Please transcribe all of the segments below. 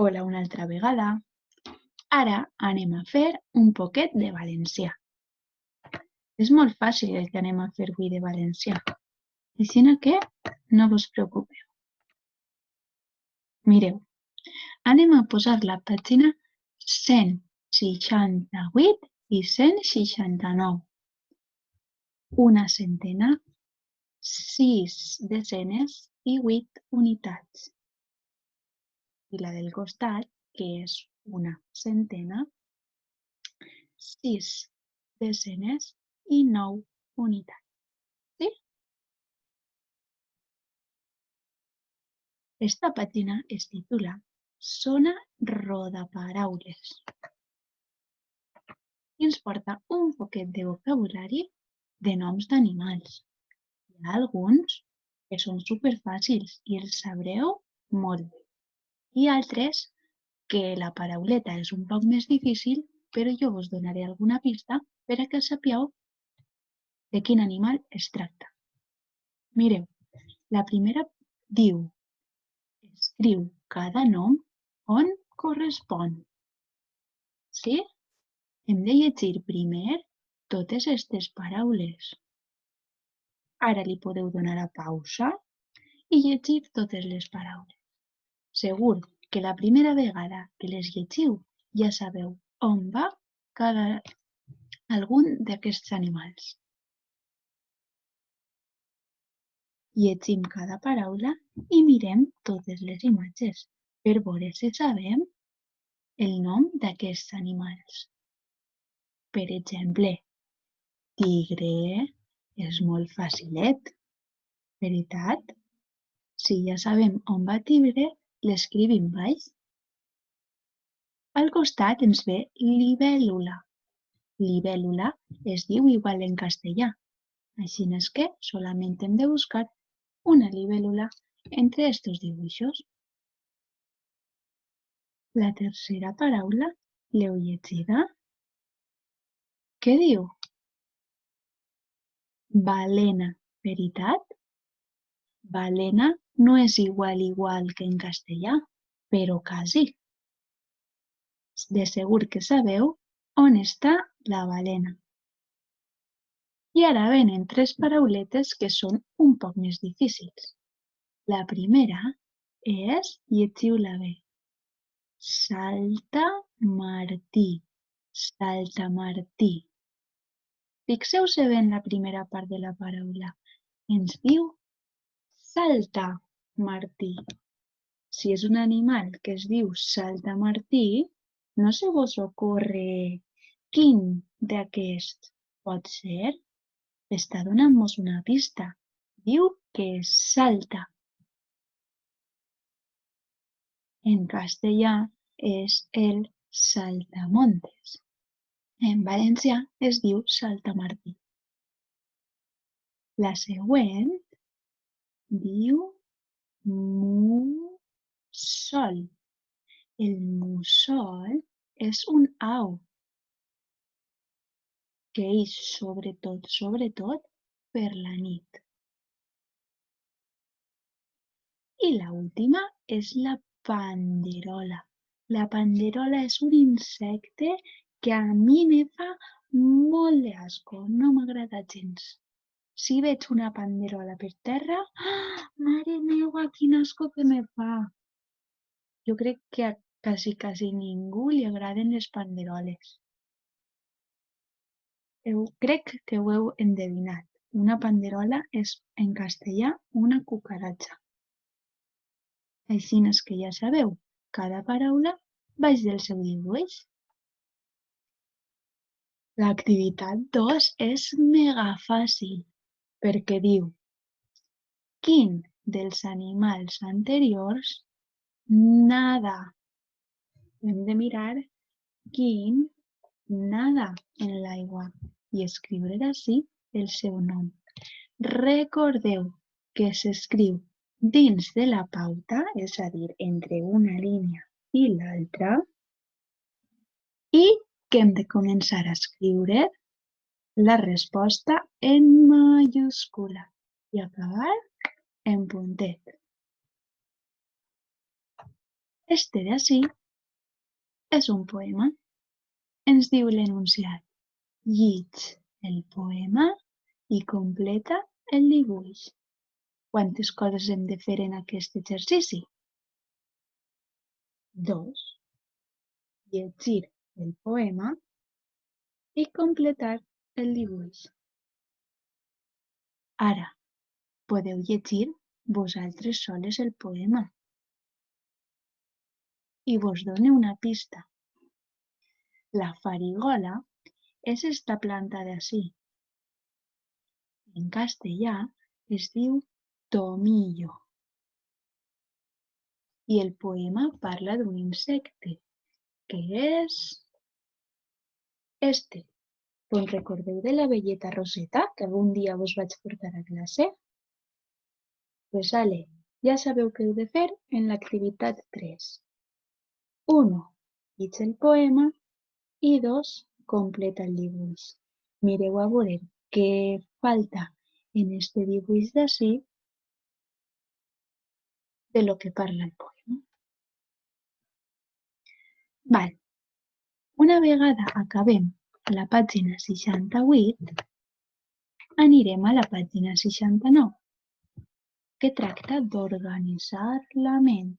Hola una altra vegada. Ara anem a fer un poquet de valencià. És molt fàcil el que anem a fer avui de valencià. Així que no vos preocupeu. Mireu, anem a posar la pàgina 168 i 169. Una centena, 6 desenes i 8 unitats. I la del costat, que és una centena, 6 desenes i 9 unitats. Sí? Esta pàgina es titula Zona Rodaparaules i ens porta un poquet de vocabulari de noms d'animals. Hi ha alguns que són superfàcils i els sabreu molt bé. I altres que la parauleta és un poc més difícil, però jo vos donaré alguna pista per a que sapigueu de quin animal es tracta. Mireu, la primera diu: escriu cada nom on correspon. Sí? Hem de llegir primer totes aquestes paraules. Ara li podeu donar a pausa i llegir totes les paraules. Segur que la primera vegada que les llegiu ja sabeu on va algun d'aquests animals. Llegim cada paraula i mirem totes les imatges per veure si sabem el nom d'aquests animals. Per exemple, tigre és molt facilet, veritat? Si ja sabem on va tigre, l'escrivim baix. Al costat ens ve libèl·lula. Libèl·lula es diu igual en castellà, així és que solament hem de buscar una libèl·lula entre estos dibuixos. La tercera paraula, l'heu llegida? Què diu? Balena, veritat? Balena no és igual que en castellà, però quasi. De segur que sabeu on està la balena. I ara venen 3 parauletes que són un poc més difícils. La primera és, llegiu-la bé, saltamartí. Saltamartí. Fixeu-se bé en la primera part de la paraula. Ens diu saltamartí. Si és un animal que es diu saltamartí, no se vos ocorre quin d'aquests pot ser? Està donant-nos una pista. Diu que salta. En castellà és el saltamontes. En valencià es diu saltamartí. La següent diu mussol. El mussol és un au que ix sobretot per la nit. I l'última és la panderola. La panderola és un insecte que a mi me fa molt d'asco, no m'agrada gens. Si veig una panderola per terra, mare meua, quin asco que me fa! Jo crec que a quasi ningú li agraden les panderoles. Crec que ho heu endevinat. Una panderola és en castellà una cucaratxa. Així és que ja sabeu, cada paraula baix del seu dibuix. L'activitat 2 és mega fàcil, perquè diu: quin dels animals anteriors nada? Hem de mirar quin nada en l'aigua i escriure ací el seu nom. Recordeu que s'escriu dins de la pauta, és a dir, entre una línia i l'altra, i que hem de començar a escriure la resposta en majúscula i acabar en puntet. Este d'ací és un poema. Ens diu l'enunciat. Llig el poema i completa el dibuix. Quantes coses hem de fer en aquest exercici? 2. Llegir el poema i completar el dibuix. Ara, podeu llegir vosaltres soles el poema. I vos dono una pista. La farigola és esta planta d'ací. En castellà es diu tomillo. I el poema parla d'un insecte, que és este. Us recordeu de l'abelleta Roseta, que algun dia vos vaig portar a classe? Pues ale, ja sabeu què heu de fer en l'activitat 3. 1. Llig el poema i 2. Completa el dibuix. Mireu a veure què falta en este dibuix d'ací de lo que parla el poema. Val. Una vegada acabem la pàgina 68, anirem a la pàgina 69, que tracta d'organitzar la ment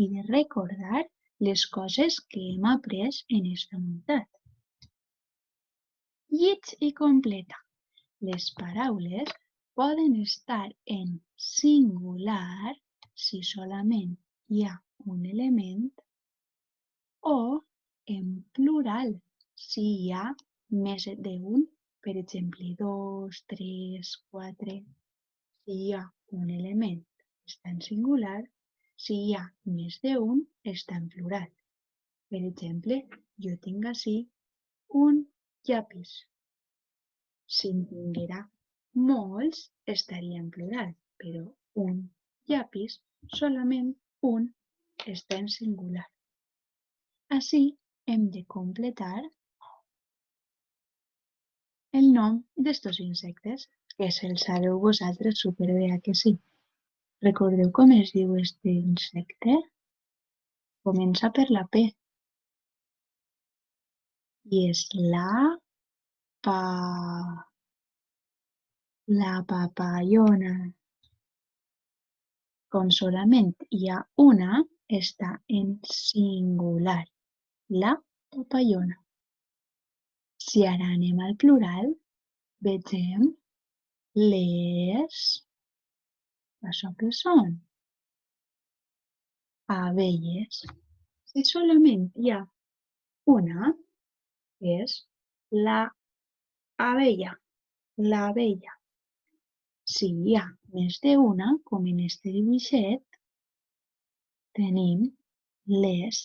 i de recordar les coses que hem après en esta unitat. Llig i completa. Les paraules poden estar en singular si solament hi ha un element o en plural si hi ha més d'un, per exemple, 2, 3, 4. Si hi ha un element, està en singular. Si hi ha més d'un, està en plural. Per exemple, jo tinc ací un llapis. Si en tinguera molts, estaria en plural, però un llapis, solament un, està en singular. Així hem de completar el nom d'estos insectes, que se'l sabeu vosaltres superbé, que sí? Recordeu com es diu este insecte? Comença per la P. I és la papallona. Com solament hi ha una, està en singular. La papallona. Si ara anem al plural, vegem les... Això què són? Abelles. Si solament hi ha una, és la abella. L'abella. Si hi ha més d'una, com en este dibuixet, tenim les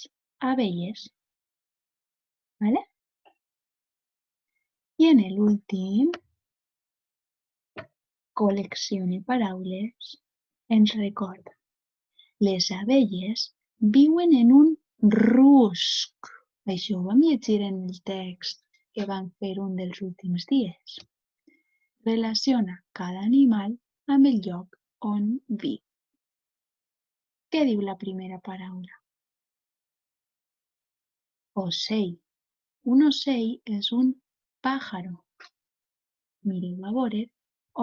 abelles. ¿Vale? I en l'últim, col·leccione paraules, ens recorda. Les abelles viuen en un rusc. Això ho vam llegir en el text que vam fer un dels últims dies. Relaciona cada animal amb el lloc on viu. Què diu la primera paraula? Ocell. Un ocell és un pájaro. Mireu a veure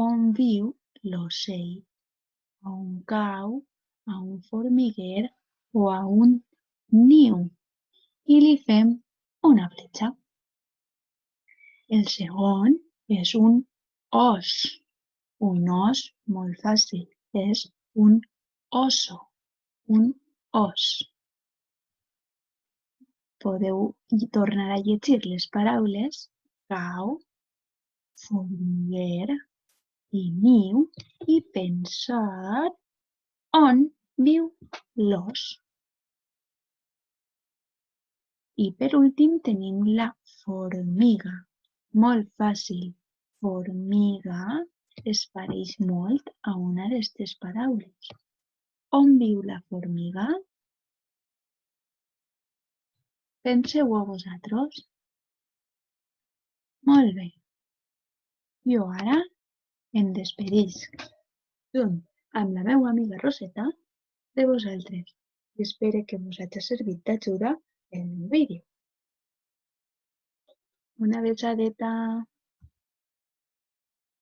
on viu l'ocell. A un cau, a un formiguer o a un niu. I li fem una fletxa. El segon és un os. Un os molt fàcil. És un oso. Un os. Podeu tornar a llegir les paraules cau, formiguer i niu i pensar on viu l'os. I per últim tenim la formiga. Molt fàcil. Formiga es pareix molt a una d'aquestes paraules. On viu la formiga? Penseu-ho vosaltres. Molt bé. Jo ara em despedisc, junt amb la meva amiga Roseta, de vosaltres. i espero que us hagi servit d'ajuda el meu vídeo. Una besadeta!